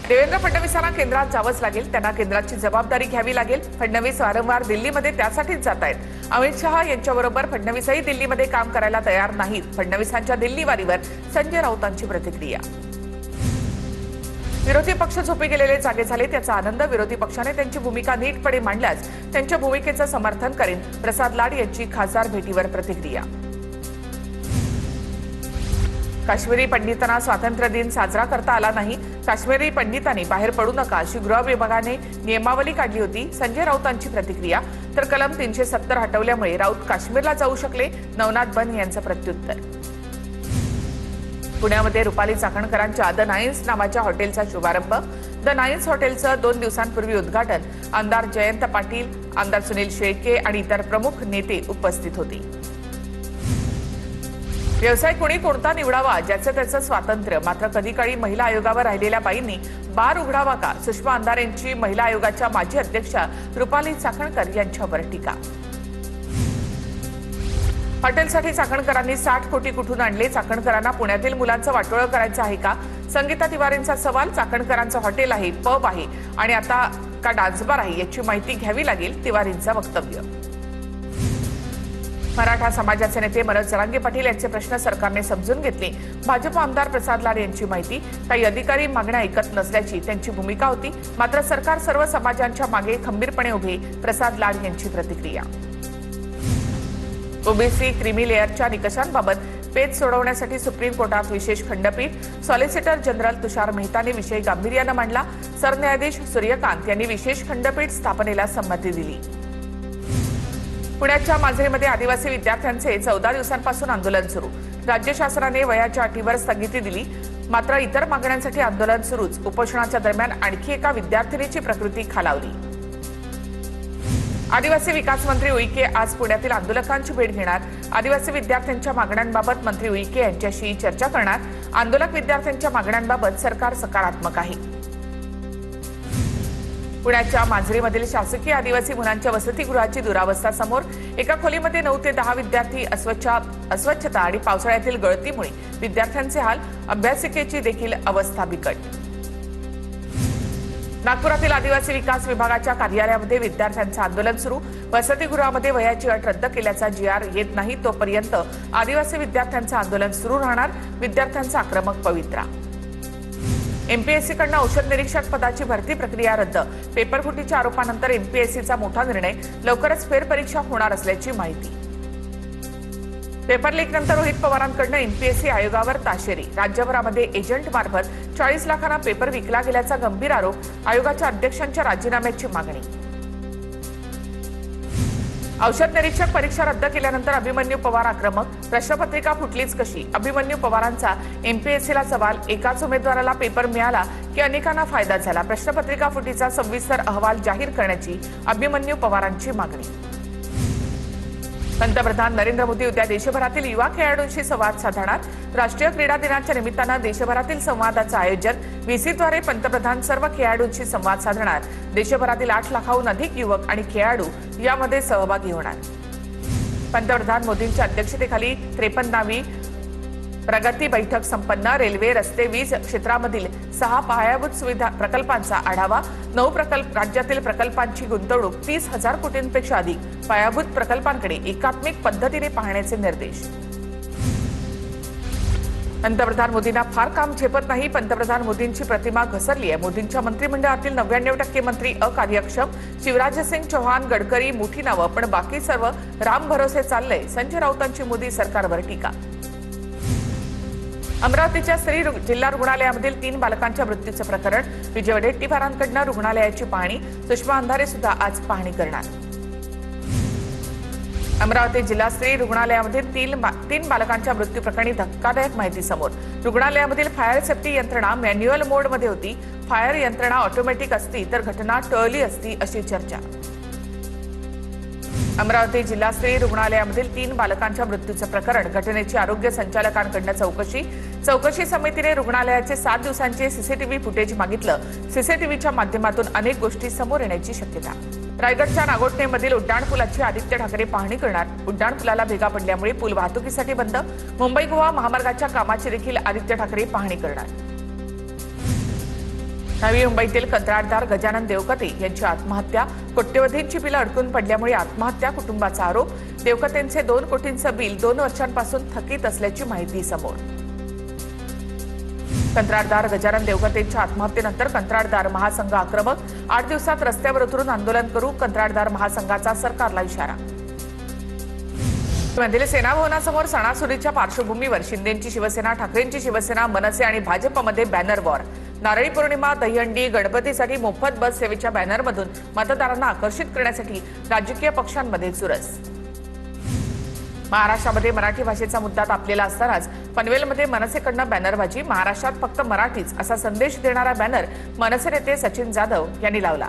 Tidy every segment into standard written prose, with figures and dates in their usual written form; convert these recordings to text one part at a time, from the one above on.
देवेंद्र फडणवीसांना केंद्रात जावंच लागेल, त्यांना केंद्राची जबाबदारी घ्यावी लागेल। फडणवीस वारंवार दिल्लीमध्ये त्यासाठीच जात आहेत। अमित शहा यांच्याबरोबर फडणवीसही दिल्लीमध्ये काम करायला तयार नाहीत। फडणवीसांच्या दिल्लीवारीवर संजय राऊतांची प्रतिक्रिया। विरोधी पक्ष झोपी गेलेले जागे झाले, त्याचा आनंद। विरोधी पक्षाने त्यांची भूमिका नीटपणे मांडल्यास त्यांच्या भूमिकेचं समर्थन करेन। प्रसाद लाड यांची खासदार भेटीवर प्रतिक्रिया। काश्मीरी पंडितांना स्वातंत्र्य दिन साजरा करता आला नाही। काश्मीरी पंडितांनी बाहेर पडू नका अशी गृह विभागाने नियमावली काढली होती। संजय राऊतांची प्रतिक्रिया। तर कलम 370 हटवल्यामुळे राऊत काश्मीरला जाऊ शकले, नवनाथ बन यांचं प्रत्युत्तर। पुण्यामध्ये रुपाली चाकणकरांच्या द नाईन्स नावाच्या हॉटेलचा शुभारंभ। द नाईन्स हॉटेलचं 2 दिवसांपूर्वी उद्घाटन आमदार जयंत पाटील, आमदार सुनील शेळके आणि इतर प्रमुख नेते उपस्थित होते। व्यवसाय कोणी कोणता निवडावा, ज्याचं त्याचं स्वातंत्र्य, मात्र कधी काळी महिला आयोगावर राहिलेल्या बाईंनी बार उघडावा का? सुषमा अंधारे यांची महिला आयोगाच्या माजी अध्यक्षा रुपाली चाकणकर यांच्यावर टीका। हॉटेलसाठी चाकणकरांनी 60 कोटी कुठून आणले? चाकणकरांना पुण्यातील मुलांचं वाटोळं करायचं आहे का? संगीता तिवारींचा सवाल। चाकणकरांचं हॉटेल आहे, पब आहे आणि आता का डान्स बार आहे याची माहिती घ्यावी लागेल, तिवारींचं वक्तव्य। मराठा समाजाचे नेते मनोज जरांगे पाटील यांचे प्रश्न सरकारने समजून घेतले। भाजप आमदार प्रसाद लाड यांची माहिती। काही अधिकारी मागण्या ऐकत नसल्याची त्यांची भूमिका होती, मात्र सरकार सर्व समाजांच्या मागे खंबीरपणे उभे। प्रसाद लाड यांची प्रतिक्रिया। ओबीसी क्रीमी लेअरच्या निकषांबाबत पेच सोडवण्यासाठी सुप्रीम कोर्टात विशेष खंडपीठ। सॉलिसिटर जनरल तुषार मेहताने विषय गांभीर्याने मांडला। सरन्यायाधीश सूर्यकांत यांनी विशेष खंडपीठ स्थापनेला संमती दिली। पुण्याच्या मांजरीमध्ये आदिवासी विद्यार्थ्यांचे 14 दिवसांपासून आंदोलन सुरू। राज्य शासनाने वयाच्या अटीवर स्थगिती दिली, मात्र इतर मागण्यांसाठी आंदोलन सुरूच। उपोषणाच्या दरम्यान आणखी एका विद्यार्थिनीची प्रकृती खालावली। आदिवासी विकास मंत्री उईके आज पुण्यातील आंदोलकांची भेट घेणार। आदिवासी विद्यार्थ्यांच्या मागण्यांबाबत मंत्री उईके यांच्याशी चर्चा करणार। आंदोलक विद्यार्थ्यांच्या मागण्यांबाबत सरकार सकारात्मक आहे। पुण्याच्या मांजरीमधील शासकीय आदिवासी मुलांच्या वसतिगृहाची दुरावस्था समोर। एका खोलीमध्ये 9 ते 10 विद्यार्थी। अस्वच्छता आणि पावसाळ्यातील गळतीमुळे विद्यार्थ्यांचे हाल। अभ्यासिकेची देखील अवस्था बिकट। नागपुरातील आदिवासी विकास विभागाच्या कार्यालयामध्ये विद्यार्थ्यांचं आंदोलन सुरू। वसतिगृहामध्ये वयाची अट रद्द केल्याचा GR येत नाही तोपर्यंत आदिवासी विद्यार्थ्यांचं आंदोलन सुरू राहणार। विद्यार्थ्यांचा आक्रमक पवित्रा। एमपीएससीकडून औषध निरीक्षक पदाची भरती प्रक्रिया रद्द। पेपरफुटीच्या आरोपानंतर एमपीएससीचा मोठा निर्णय। लवकरच फेरपरीक्षा होणार असल्याची माहिती। पेपर लीकनंतर रोहित पवारांकडून एमपीएससी आयोगावर ताशेरी। राज्यभरामध्ये एजंटमार्फत 40 लाखांना पेपर विकला गेल्याचा गंभीर आरोप। आयोगाच्या अध्यक्षांच्या राजीनाम्याची मागणी। औषध निरीक्षक परीक्षा रद्द केल्यानंतर अभिमन्यू पवार आक्रमक। प्रश्नपत्रिका फुटलीच कशी? अभिमन्यू पवारांचा एमपीएससीला सवाल। एकाच उमेदवाराला पेपर मिळाला की अनेकांना फायदा झाला। प्रश्नपत्रिका फुटीचा सविस्तर अहवाल जाहीर करण्याची अभिमन्यू पवारांची मागणी। पंतप्रधान नरेंद्र मोदी उद्या देशभरातील युवा खेळाडूंशी संवाद साधणार। राष्ट्रीय क्रीडा दिनाच्या निमित्तानं देशभरातील संवादाचं आयोजन। व्हीसीद्वारे पंतप्रधान सर्व खेळाडूंशी संवाद साधणार। देशभरातील 8 लाखाहून अधिक युवक आणि खेळाडू यामध्ये सहभागी होणार। पंतप्रधान मोदींच्या अध्यक्षतेखाली 53वी प्रगती बैठक संपन्न। रेल्वे, रस्ते, वीज क्षेत्रामधील 6 पायाभूत सुविधा प्रकल्पांचा आढावा। 9 राज्यातील प्रकल्पांची गुंतवणूक 30,000 कोटींपेक्षा अधिक। पायाभूत प्रकल्पांकडे एकात्मिक पद्धतीने पाहण्याचे निर्देश। पंतप्रधान मोदींना फार काम झेपत नाही। पंतप्रधान मोदींची प्रतिमा घसरली आहे। मोदींच्या मंत्रिमंडळातील 99% मंत्री अकार्यक्षम। शिवराजसिंग चौहान, गडकरी मोठी नावं, पण बाकी सर्व राम भरोसे चाललंय। संजय राऊतांची मोदी सरकारवर टीका। अमरावतीच्या स्त्री जिल्हा रुग्णालयामधील 3 बालकांच्या मृत्यूचं प्रकरण। विजय वडेट्टीवारांकडून रुग्णालयाची पाहणी। सुषमा अंधारे सुद्धा आज पाहणी करणार। अमरावती जिल्हा स्त्री रुग्णालयामधील 3 बालकांच्या मृत्यू प्रकरणी धक्कादायक माहिती समोर। रुग्णालयामधील फायर सेफ्टी यंत्रणा मॅन्युअल मोडमध्ये होती। फायर यंत्रणा ऑटोमॅटिक असती तर घटना टळली असती अशी चर्चा। अमरावती जिल्हा स्त्री रुग्णालयामधील 3 बालकांच्या मृत्यूचं प्रकरण। घटनेची आरोग्य संचालकांकडून चौकशी समितीने रुग्णालयाचे 7 दिवसांचे सीसीटीव्ही फुटेज मागितलं। सीसीटीव्हीच्या माध्यमातून अनेक गोष्टी समोर येण्याची शक्यता। रायगडच्या नागोठणेमधील उड्डाणपुलाची आदित्य ठाकरे पाहणी करणार। उड्डाणपुलाला भेगा पडल्यामुळे पूल वाहतुकीसाठी बंद। मुंबई गोवा महामार्गाच्या कामाची देखील आदित्य ठाकरे पाहणी करणार। नवी मुंबईतील कंत्राटदार गजानन देवकते यांची आत्महत्या. कोट्यवधींची बिलं अडकून पडल्यामुळे आत्महत्या, कुटुंबाचा आरोप. देवकतेंचे 2 कोटींचं बिल 2 वर्षांपासून थकीत असल्याची माहिती समोर. कंत्राटदार गजानन देवकतेंच्या आत्महत्येनंतर कंत्राटदार महासंघ आक्रमक. 8 दिवसात रस्त्यावर उतरून आंदोलन करू, कंत्राटदार महासंघाचा सरकारला इशारा. मधील सेना भवनासमोर सणासुदीच्या पार्श्वभूमीवर शिंदेंची शिवसेना, ठाकरेंची शिवसेना, मनसे आणि भाजपमध्ये बॅनर वॉर. नारळी पौर्णिमा, दहीहंडी, गणपतीसाठी मोफत बस सेवेच्या बॅनरमधून मतदारांना आकर्षित करण्यासाठी राजकीय पक्षांमध्ये चुरस. महाराष्ट्रामध्ये मराठी भाषेचा मुद्दा तापलेला असतानाच पनवेलमध्ये मनसेकडनं बॅनरबाजी. महाराष्ट्रात फक्त मराठीच असा संदेश देणारा बॅनर मनसे नेते सचिन जाधव यांनी लावला.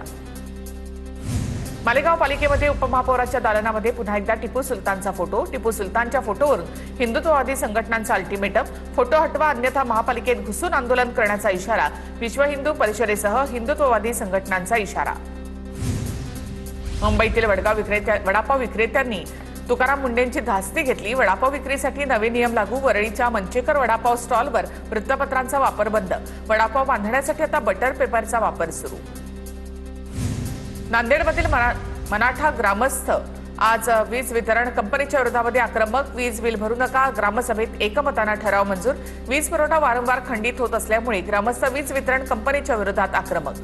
मालेगाव पालिकेमध्ये उपमहापौराच्या दालनामध्ये पुन्हा एकदा टिपू सुलतानचा फोटो. टिपू सुलतानच्या फोटोवरून हिंदुत्ववादी संघटनांचा अल्टिमेटम. फोटो हटवा अन्यथा महापालिकेत घुसून आंदोलन करण्याचा इशारा. विश्व हिंदू परिषदेसह हिंदुत्ववादी संघटनांचा इशारा. मुंबईतील वडापाव विक्रेत्यांनी तुकाराम मुंडेंची धास्ती घेतली. वडापाव विक्रीसाठी नवे नियम लागू. वरळीच्या मंचेकर वडापाव स्टॉलवर वृत्तपत्रांचा वापर बंद. वडापाव बांधण्यासाठी आता बटर पेपरचा वापर सुरू. नांदेडमधील मराठा ग्रामस्थ आज वीज वितरण कंपनीच्या विरोधामध्ये आक्रमक. वीज बिल भरू नका, ग्रामसभेत एकमतानं ठराव मंजूर. वीज पुरवठा वारंवार खंडित होत असल्यामुळे ग्रामस्थ वीज वितरण कंपनीच्या विरोधात आक्रमक.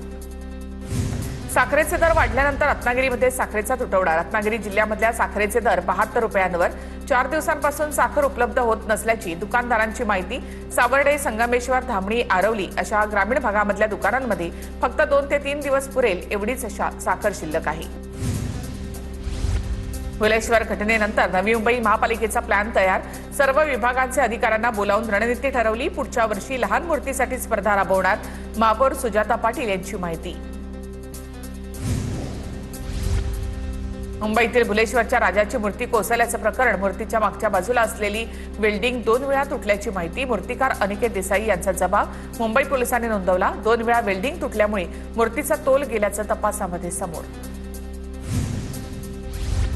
साखरेचे दर वाढल्यानंतर रत्नागिरीमध्ये साखरेचा तुटवडा. रत्नागिरी जिल्ह्यामधल्या साखरेचे दर 72 रुपयांवर. 4 दिवसांपासून साखर उपलब्ध होत नसल्याची दुकानदारांची माहिती. सावर्डे, संगमेश्वर, धामणी, आरवली अशा ग्रामीण भागामधल्या दुकानांमध्ये फक्त 2 ते 3 दिवस पुरेल एवढीच साखर शिल्लक आहे. भुलेश्वर घटनेनंतर नवी मुंबई महापालिकेचा प्लॅन तयार. सर्व विभागांचे अधिकाऱ्यांना बोलावून रणनीती ठरवली. पुढच्या वर्षी लहान मूर्तीसाठी स्पर्धा राबवणार. महापौर सुजाता पाटील यांची माहिती. मुंबईतील भुलेश्वरच्या राजाची मूर्ती कोसळल्याचं प्रकरण. मूर्तीच्या मागच्या बाजूला असलेली वेल्डिंग 2 वेळा तुटल्याची माहिती. मूर्तिकार अनिकेत देसाई यांचा जबाब मुंबई पोलिसांनी नोंदवला. 2 वेळा वेल्डिंग तुटल्यामुळे मूर्तीचा तोल गेल्याचं तपासामध्ये समोर.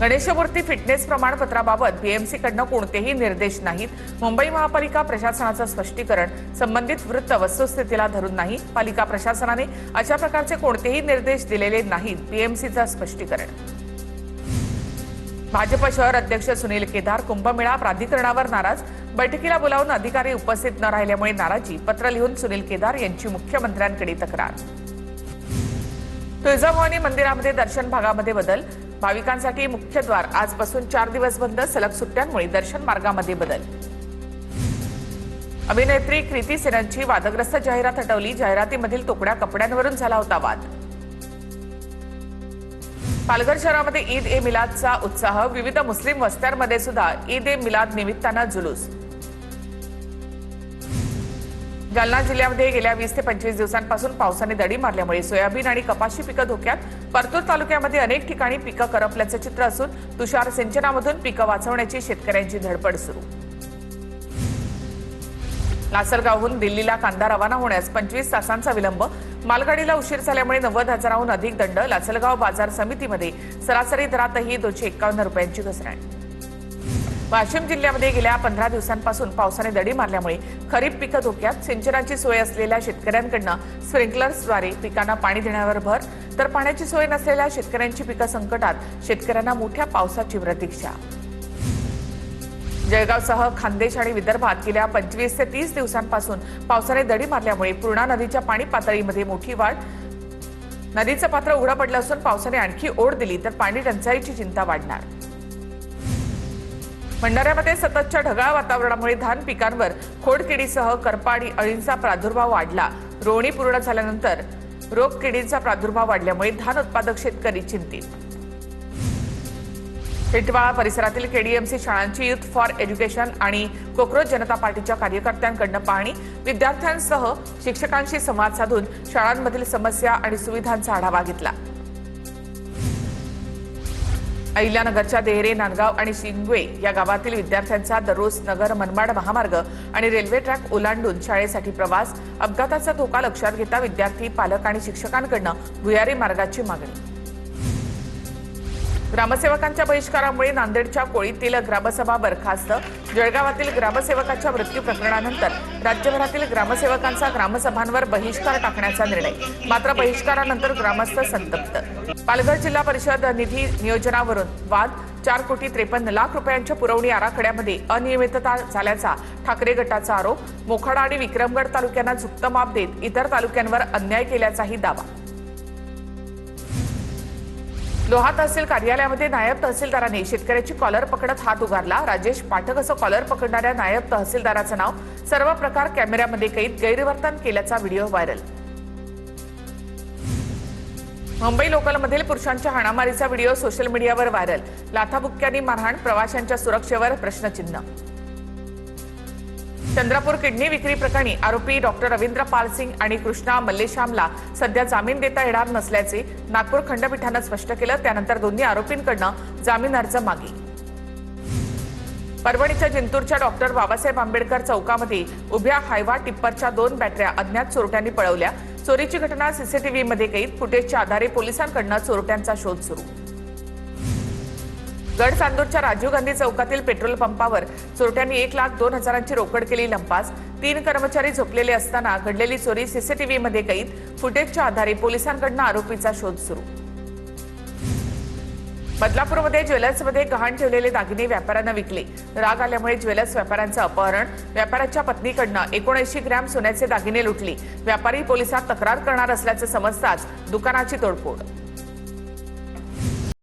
गणेशमूर्ती फिटनेस प्रमाणपत्राबाबत बीएमसीकडनं कोणतेही निर्देश नाहीत. मुंबई महापालिका प्रशासनाचं स्पष्टीकरण. संबंधित वृत्त वस्तुस्थितीला धरून नाही. पालिका प्रशासनाने अशा प्रकारचे कोणतेही निर्देश दिलेले नाहीत. बीएमसीचं स्पष्टीकरण. भाजप शहर अध्यक्ष सुनील केदार कुंभमेळा प्राधिकरणावर नाराज. बैठकीला बोलावून अधिकारी उपस्थित न राहिल्यामुळे नाराजी. पत्र लिहून सुनील केदार यांची मुख्यमंत्र्यांकडे तक्रार. तुळजाभवानी मंदिरामध्ये दर्शन भागामध्ये बदल. भाविकांसाठी मुख्यद्वार आजपासून 4 दिवस बंद. सलग सुट्ट्यांमुळे दर्शन मार्गामध्ये बदल. अभिनेत्री कृती सेननची वादग्रस्त जाहिरात हटवली. जाहिरातीमधील तोकड्या कपड्यांवरून झाला होता वाद. पालघर शहरामध्ये ईद ए मिलादचा उत्साह. विविध मुस्लिम वस्त्यांमध्ये सुद्धा ईद ए मिलाद निमित्तानं जुलूस. जालना जिल्ह्यामध्ये गेल्या 20 ते 25 दिवसांपासून पावसाने दडी मारल्यामुळे सोयाबीन आणि कपाशी पिकं धोक्यात. परतूर तालुक्यामध्ये अनेक ठिकाणी पिकं करपल्याचं चित्र असून तुषार सिंचनामधून पिकं वाचवण्याची शेतकऱ्यांची धडपड सुरू. लासलगावहून दिल्लीला कांदा रवाना होण्यास 25 तासांचा विलंब. मालगाडीला उशीर झाल्यामुळे 90,000हून अधिक दंड. लासलगाव बाजार समितीमध्ये सरासरी दरातही 251 रुपयांची घसरण. वाशिम जिल्ह्यामध्ये गेल्या 15 दिवसांपासून पावसाने दडी मारल्यामुळे खरीप पिकं धोक्यात. सिंचनाची सोय असलेल्या शेतकऱ्यांकडनं स्प्रिंकलर्सद्वारे पिकांना पाणी देण्यावर भर, तर पाण्याची सोय नसलेल्या शेतकऱ्यांची पिकं संकटात. शेतकऱ्यांना मोठ्या पावसाची प्रतीक्षा. जळगावसह खान्देश आणि विदर्भात गेल्या 25 ते 30 दिवसांपासून पावसाने दडी मारल्यामुळे पूर्णा नदीच्या पाणी पातळीमध्ये मोठी वाढ. नदीचं पात्र उघडं पडलं असून पावसाने आणखी ओढ दिली तर पाणी टंचाईची चिंता वाढणार. भंडाऱ्यामध्ये सततच्या ढगाळ वातावरणामुळे धान पिकांवर खोडकिडीसह करपाडी अळींचा प्रादुर्भाव वाढला. रोवणी पूर्ण झाल्यानंतर रोगकिडींचा प्रादुर्भाव वाढल्यामुळे धान उत्पादक शेतकरी चिंतित. टिटवाळा परिसरातील केडीएमसी शाळांची युथ फॉर एज्युकेशन आणि कोकरोच जनता पार्टीच्या कार्यकर्त्यांकडनं पाहणी. विद्यार्थ्यांसह शिक्षकांशी संवाद साधून शाळांमधील समस्या आणि सुविधांचा आढावा घेतला. अहिल्यानगरच्या देहरे, नांदगाव आणि शिंगवे या गावातील विद्यार्थ्यांचा दररोज नगर मनमाड महामार्ग आणि रेल्वे ट्रॅक ओलांडून शाळेसाठी प्रवास. अपघाताचा धोका लक्षात घेता विद्यार्थी, पालक आणि शिक्षकांकडनं भुयारी मार्गाची मागणी. ग्रामसेवकांच्या बहिष्कारामुळे नांदेडच्या कोळीतील ग्रामसभा बरखास्त. जळगावातील ग्रामसेवकाच्या मृत्यू प्रकरणानंतर राज्यभरातील ग्रामसेवकांचा ग्रामसभांवर बहिष्कार टाकण्याचा निर्णय. मात्र बहिष्कारानंतर ग्रामस्थ संतप्त. पालघर जिल्हा परिषद निधी नियोजनावरून वाद. 4,53,00,000 रुपयांच्या पुरवणी आराखड्यामध्ये अनियमितता झाल्याचा ठाकरे गटाचा आरोप. मोखाडा आणि विक्रमगड तालुक्यांना झुकतं माप देत इतर तालुक्यांवर अन्याय केल्याचाही दावा. लोहा तहसील कार्यालयामध्ये नायब तहसीलदारांनी शेतकऱ्याची कॉलर पकडत हात उगारला. राजेश पाठक असं कॉलर पकडणाऱ्या नायब तहसीलदाराचं नाव. सर्व प्रकार कॅमेऱ्यामध्ये कैद. गैरवर्तन केल्याचा व्हिडिओ व्हायरल. मुंबई लोकलमधील पुरुषांच्या हाणामारीचा व्हिडिओ सोशल मीडियावर व्हायरल. लाथाबुक्क्यांनी मारहाण. प्रवाशांच्या सुरक्षेवर प्रश्नचिन्ह. चंद्रपूर किडनी विक्री प्रकरणी आरोपी डॉक्टर रवींद्र पाल सिंग आणि कृष्णा मल्लेश्यामला सध्या जामीन देता येणार नसल्याचे नागपूर खंडपीठानं स्पष्ट केलं. त्यानंतर दोन्ही आरोपींकडनं जामीन अर्ज मागे. परभणीच्या जिंतूरच्या डॉक्टर बाबासाहेब आंबेडकर चौकामध्ये उभ्या हायवा टिप्परच्या 2 बॅटऱ्या अज्ञात चोरट्यांनी पळवल्या. चोरीची घटना सीसीटीव्हीमध्ये कैद. फुटेजच्या आधारे पोलिसांकडनं चोरट्यांचा शोध सुरू. गडचांदूरच्या राजीव गांधी चौकातील पेट्रोल पंपावर चोरट्यांनी 1,02,000ची रोकड केली लंपास. 3 कर्मचारी झोपलेले असताना घडलेली चोरी सीसीटीव्हीमध्ये कैद. फुटेजच्या आधारे पोलिसांकडनं आरोपीचा शोध सुरू. बदलापूरमध्ये ज्वेलर्समध्ये गहाण ठेवलेले दागिने व्यापाऱ्यांना विकले. राग आल्यामुळे ज्वेलर्स व्यापाऱ्यांचं अपहरण. व्यापाऱ्याच्या पत्नीकडनं 79 ग्रॅम सोन्याचे दागिने लुटले. व्यापारी पोलिसात तक्रार करणार असल्याचं समजताच दुकानाची तोडफोड.